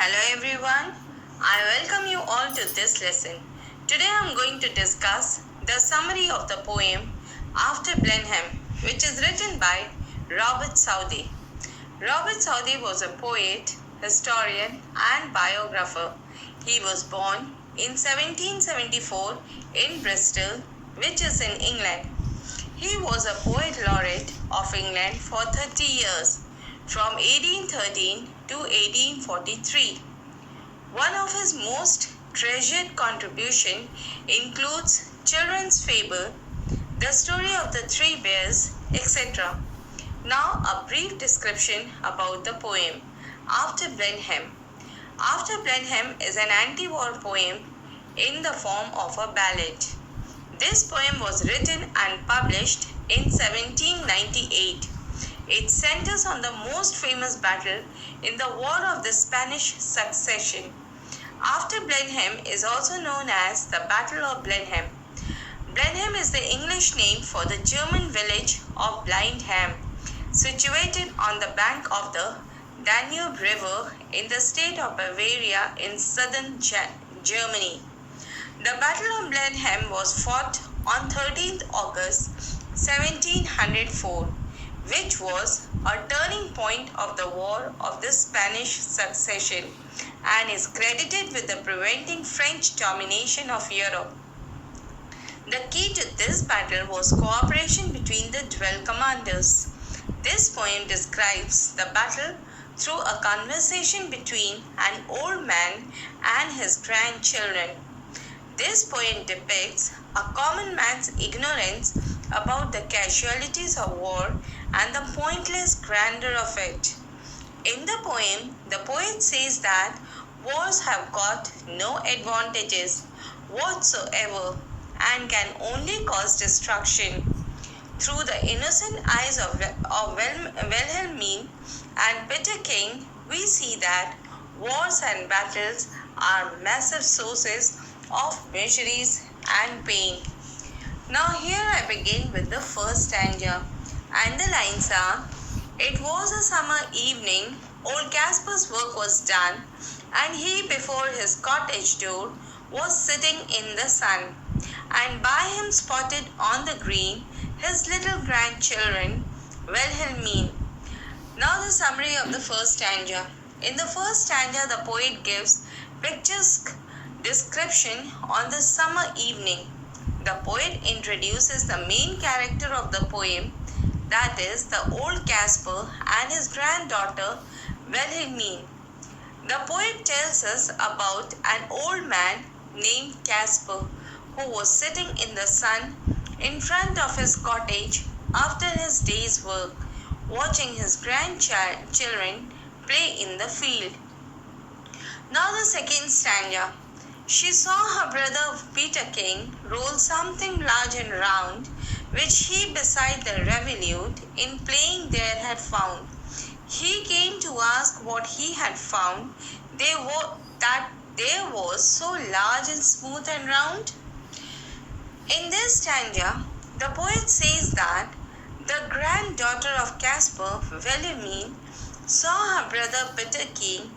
Hello everyone, I welcome you all to this lesson. Today I am going to discuss the summary of the poem After Blenheim, which is written by Robert Southey. Robert Southey was a poet, historian and biographer. He was born in 1774 in Bristol, which is in England. He was a poet laureate of England for 30 years, from 1813 to 1843. One of his most treasured contributions includes children's fable, the story of the three bears, etc. Now a brief description about the poem After Blenheim. After Blenheim is an anti-war poem in the form of a ballad. This poem was written and published in 1798. It centers on the most famous battle in the War of the Spanish Succession. After Blenheim is also known as the Battle of Blenheim. Blenheim is the English name for the German village of Blenheim, situated on the bank of the Danube River in the state of Bavaria in southern Germany. The Battle of Blenheim was fought on 13th August 1704, which was a turning point of the War of the Spanish Succession and is credited with the preventing French domination of Europe. The key to this battle was cooperation between the 12 commanders. This poem describes the battle through a conversation between an old man and his grandchildren. This poem depicts a common man's ignorance about the casualties of war and the pointless grandeur of it. In the poem, the poet says that wars have got no advantages whatsoever and can only cause destruction. Through the innocent eyes of Wilhelmine and Peter King, we see that wars and battles are massive sources of miseries and pain. Now here I begin with the first stanza, and the lines are: It was a summer evening, old Caspar's work was done, and he before his cottage door was sitting in the sun, and by him spotted on the green his little grandchildren, Wilhelmine. Now the summary of the first stanza. In the first stanza, the poet gives picturesque description on the summer evening. The poet introduces the main character of the poem, that is the old Caspar and his granddaughter Wilhelmine. The poet tells us about an old man named Caspar who was sitting in the sun in front of his cottage after his day's work, watching his grandchildren play in the field. Now the second stanza. She saw her brother Peter King roll something large and round, which he beside the Revolute in playing there had found. He came to ask what he had found, that there was so large and smooth and round. In this stanza, the poet says that the granddaughter of Caspar, Wilhelmine, saw her brother Peter King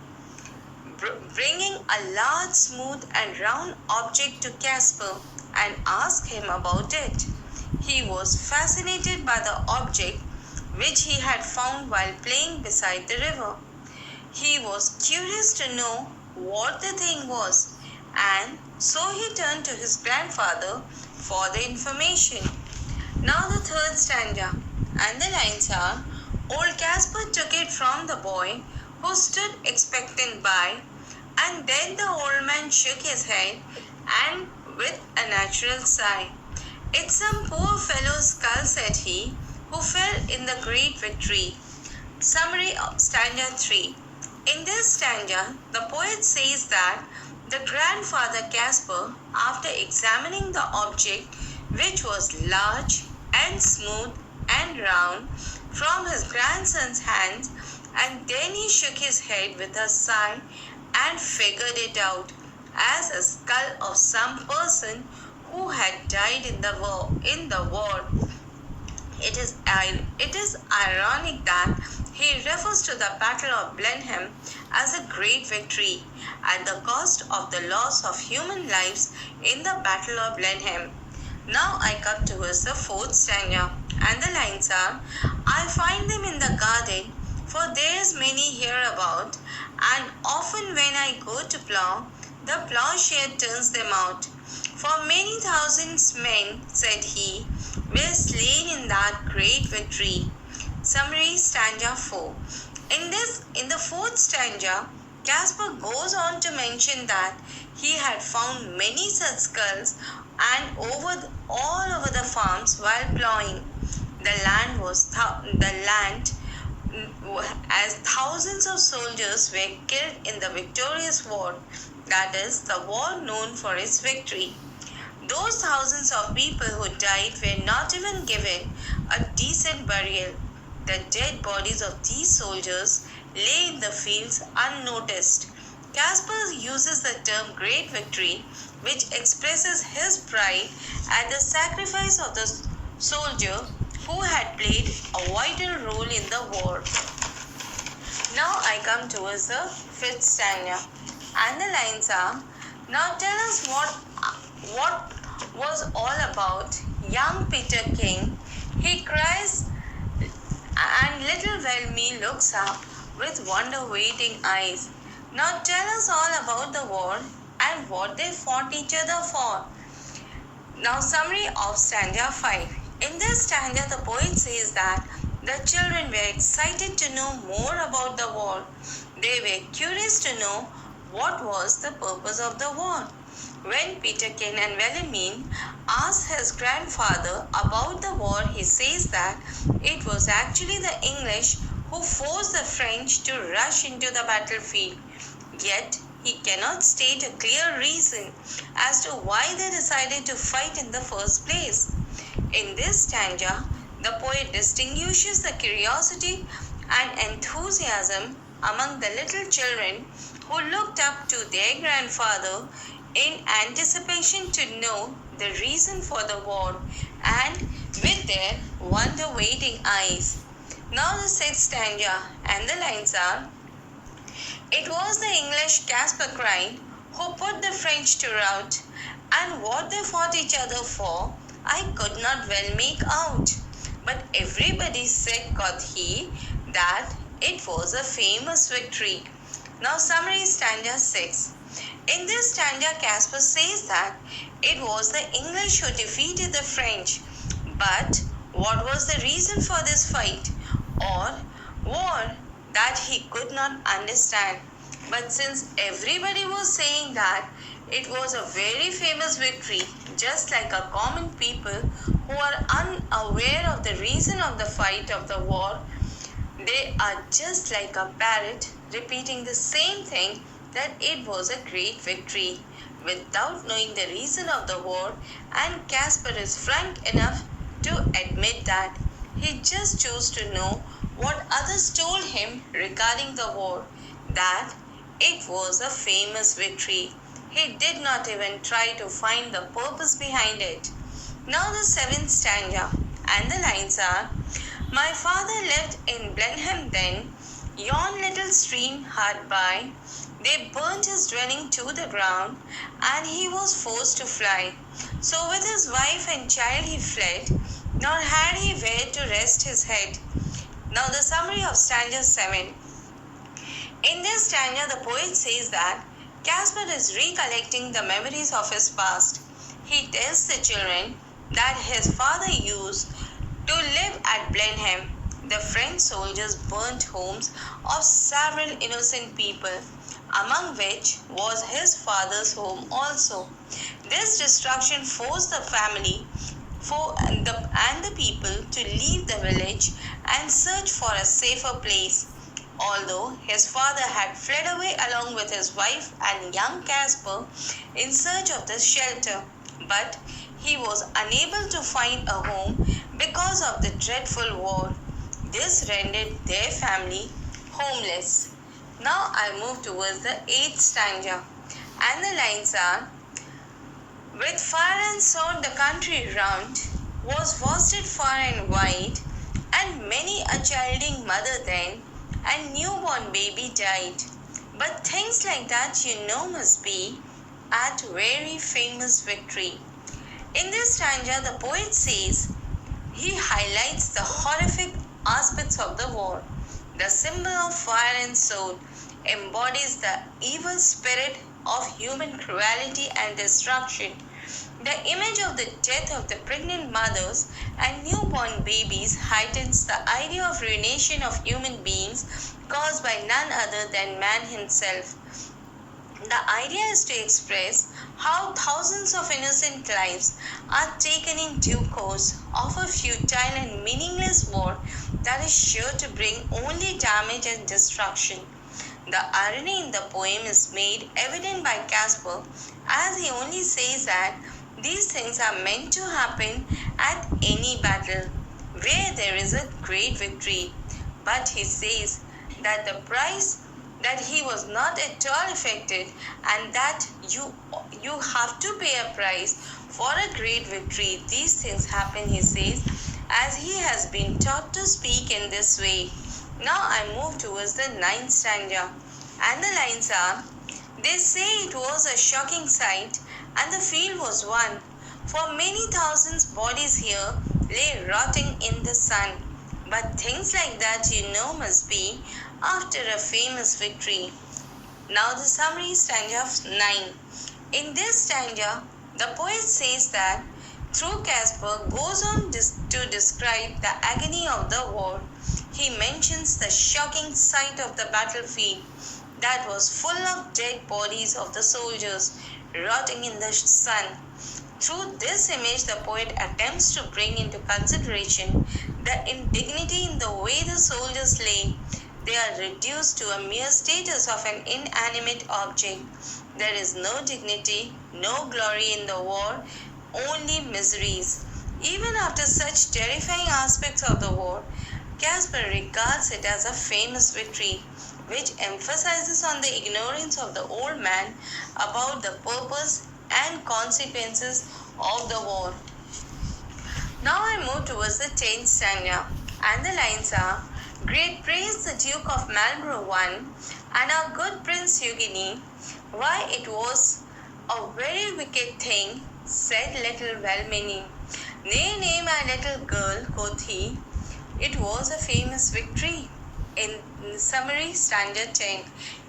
bringing a large, smooth and round object to Caspar and asked him about it. He was fascinated by the object which he had found while playing beside the river. He was curious to know what the thing was, and so he turned to his grandfather for the information. Now the third stanza, and the lines are: Old Caspar took it from the boy who stood expectant by, and then the old man shook his head and with a natural sigh. It's some poor fellow's skull, said he, who fell in the great victory. Summary of stanza 3. In this stanza, the poet says that the grandfather Caspar, after examining the object, which was large and smooth and round, from his grandson's hands, and then he shook his head with a sigh and figured it out as a skull of some person who had died in the war. It is ironic that He refers to the Battle of Blenheim as a great victory at the cost of the loss of human lives in the Battle of Blenheim. Now I come towards the fourth stanza, and the lines are, I find them in the garden, for there's many hereabout, and often when I go to plough, the ploughshare turns them out. For many thousands men, said he, were slain in that great victory. Summary, stanza 4. In the fourth stanza, Caspar goes on to mention that he had found many such skulls and all over the farms while ploughing. The land as thousands of soldiers were killed in the victorious war, that is, the war known for its victory. Those thousands of people who died were not even given a decent burial. The dead bodies of these soldiers lay in the fields unnoticed. Caspar uses the term great victory, which expresses his pride at the sacrifice of the soldier who had played a vital role in the war. Now I come towards the fifth stanza, and the lines are, now tell us what was all about young Peter King. He cries, and little Velmy looks up with wonder-waiting eyes. Now tell us all about the war and what they fought each other for. Now summary of stanza 5. In this stanza, the poet says that the children were excited to know more about the war. They were curious to know what was the purpose of the war. When Peter Ken and Vellemin asked his grandfather about the war, he says that it was actually the English who forced the French to rush into the battlefield. Yet, he cannot state a clear reason as to why they decided to fight in the first place. In this stanza, the poet distinguishes the curiosity and enthusiasm among the little children who looked up to their grandfather in anticipation to know the reason for the war and with their wonder-waiting eyes. Now the sixth stanza, and the lines are, it was the English, Caspar cried, who put the French to rout, and what they fought each other for, I could not well make out. But everybody said, quoth he, that it was a famous victory. Now summary, stanza 6. In this stanza, Caspar says that it was the English who defeated the French. But what was the reason for this fight or war? That he could not understand. But since everybody was saying that it was a very famous victory, just like a common people who are unaware of the reason of the fight of the war, they are just like a parrot repeating the same thing, that it was a great victory without knowing the reason of the war. And Caspar is frank enough to admit that he just chose to know what others told him regarding the war, that it was a famous victory. He did not even try to find the purpose behind it. Now the seventh stanza, and the lines are, my father lived in Blenheim then, yon little stream hard by. They burnt his dwelling to the ground, and he was forced to fly. So with his wife and child he fled, nor had he where to rest his head. Now the summary of stanza 7. In this stanza, the poet says that Caspar is recollecting the memories of his past. He tells the children that his father used to live at Blenheim. The French soldiers burnt homes of several innocent people, among which was his father's home also. This destruction forced the family and the people to leave the village and search for a safer place. Although his father had fled away along with his wife and young Caspar in search of the shelter, but he was unable to find a home because of the dreadful war. This rendered their family homeless. Now I move towards the 8th stanza, and the lines are, with fire and sword the country round was wasted far and wide, and many a childing mother then and newborn baby died. But things like that must be at very famous victory. In this stanza, the poet says he highlights the horrific aspects of the war. The symbol of fire and sword embodies the evil spirit of human cruelty and destruction. The image of the death of the pregnant mothers and newborn babies heightens the idea of ruination of human beings caused by none other than man himself. The idea is to express how thousands of innocent lives are taken in due course of a futile and meaningless war that is sure to bring only damage and destruction. The irony in the poem is made evident by Casper, as he only says that these things are meant to happen at any battle where there is a great victory. But he says that the price that he was not at all affected, and that you have to pay a price for a great victory. These things happen, he says, as he has been taught to speak in this way. Now I move towards the 9th stanza, and the lines are, they say it was a shocking sight, and the field was won, for many thousands bodies here lay rotting in the sun. But things like that must be after a famous victory. Now the summary stanza of 9. In this stanza, the poet says that through Casper goes on to describe the agony of the war. He mentions the shocking sight of the battlefield that was full of dead bodies of the soldiers rotting in the sun. Through this image, the poet attempts to bring into consideration the indignity in the way the soldiers lay. They are reduced to a mere status of an inanimate object. There is no dignity, no glory in the war, only miseries. Even after such terrifying aspects of the war, Casper regards it as a famous victory, which emphasizes on the ignorance of the old man about the purpose and consequences of the war. Now I move towards the 10th stanza, and the lines are, great praise the Duke of Marlborough won, and our good Prince Eugene, why it was a very wicked thing, said little well-meaning. Nay, nay, my little girl, quoth he, it was a famous victory. In summary, stanza 10.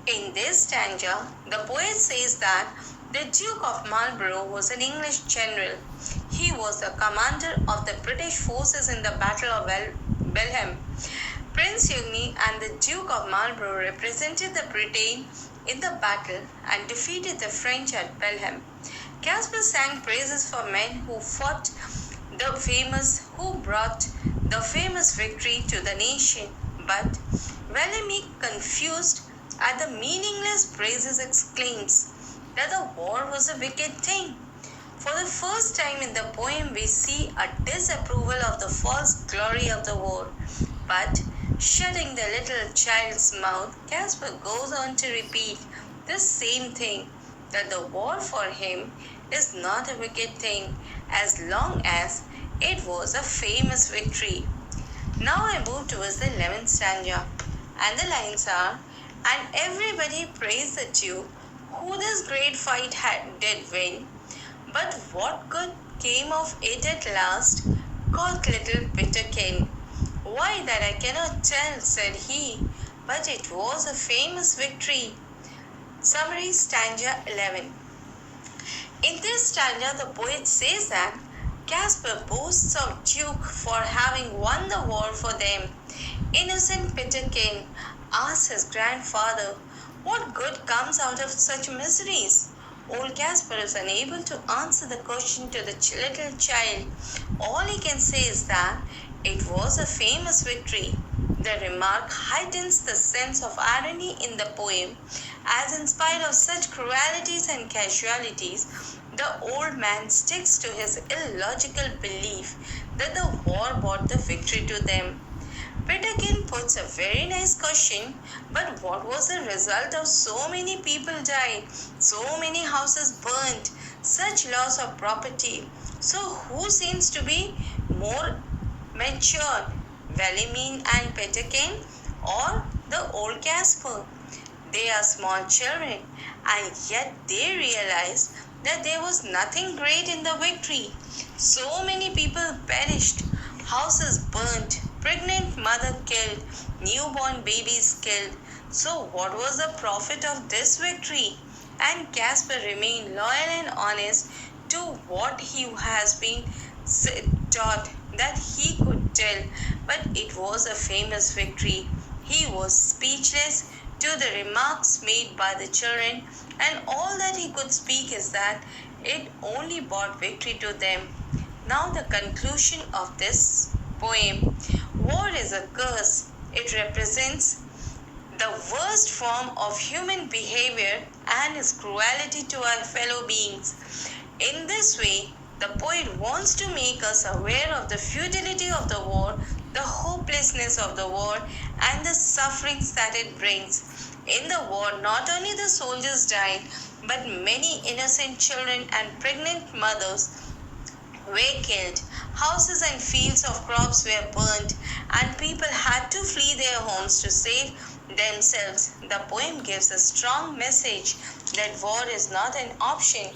In this stanza, the poet says that the Duke of Marlborough was an English general. He was the commander of the British forces in the Battle of Blenheim. Prince Eugene and the Duke of Marlborough represented the Britain in the battle and defeated the French at Blenheim. Casper sang praises for men who brought the famous victory to the nation. But Bellamy, confused at the meaningless praises, exclaims that the war was a wicked thing. For the first time in the poem, we see a disapproval of the false glory of the war. But shutting the little child's mouth, Casper goes on to repeat the same thing, that the war for him is not a wicked thing as long as it was a famous victory. Now I move towards the 11th stanza, and the lines are, and everybody praised the Duke who this great fight did win, but what good came of it at last, quoth little Peterkin. Why, that I cannot tell, said he, but it was a famous victory. Summary stanza 11. In this stanza, the poet says that Casper boasts of Duke for having won the war for them. Innocent Peterkin asks his grandfather, what good comes out of such miseries? Old Casper is unable to answer the question to the little child. All he can say is that it was a famous victory. The remark heightens the sense of irony in the poem, as in spite of such cruelties and casualties, the old man sticks to his illogical belief that the war brought the victory to them. Peterkin puts a very nice question, but what was the result of so many people died, so many houses burnt, such loss of property? So who seems to be more mature, Bellarmine and Peterkin, or the old Gasper. They are small children, and yet they realized that there was nothing great in the victory. So many people perished, houses burnt, pregnant mother killed, newborn babies killed. So what was the profit of this victory? And Caspar remained loyal and honest to what he has been taught that he could tell, but it was a famous victory. He was speechless to the remarks made by the children, and all that he could speak is that it only brought victory to them. Now, the conclusion of this poem. War is a curse. It represents the worst form of human behavior and its cruelty to our fellow beings. In this way, the poet wants to make us aware of the futility of the war, the hopelessness of the war, and the sufferings that it brings. In the war, not only the soldiers died, but many innocent children and pregnant mothers were killed. Houses and fields of crops were burnt, and people had to flee their homes to save themselves. The poem gives a strong message that war is not an option,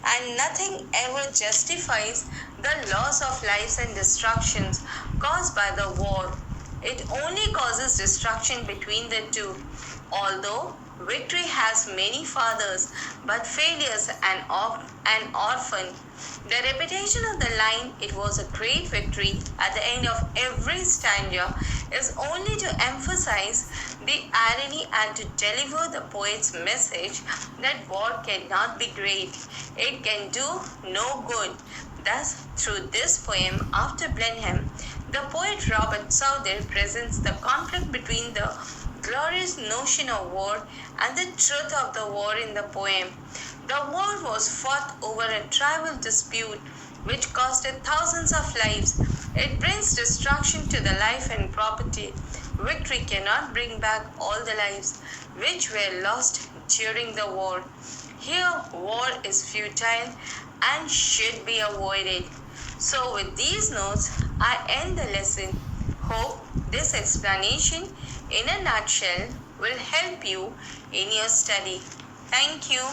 and nothing ever justifies the loss of lives and destructions caused by the war. It only causes destruction between the two. Although victory has many fathers, but failures an orphan. The repetition of the line, "It was a great victory," at the end of every stanza is only to emphasize the irony and to deliver the poet's message that war cannot be great. It can do no good. Thus, through this poem, After Blenheim, the poet Robert Southey presents the conflict between the glorious notion of war and the truth of the war in the poem. The war was fought over a tribal dispute which costed thousands of lives. It brings destruction to the life and property. Victory cannot bring back all the lives which were lost during the war. Here, war is futile and should be avoided. So, with these notes, I end the lesson. Hope this explanation in a nutshell will help you in your study. Thank you.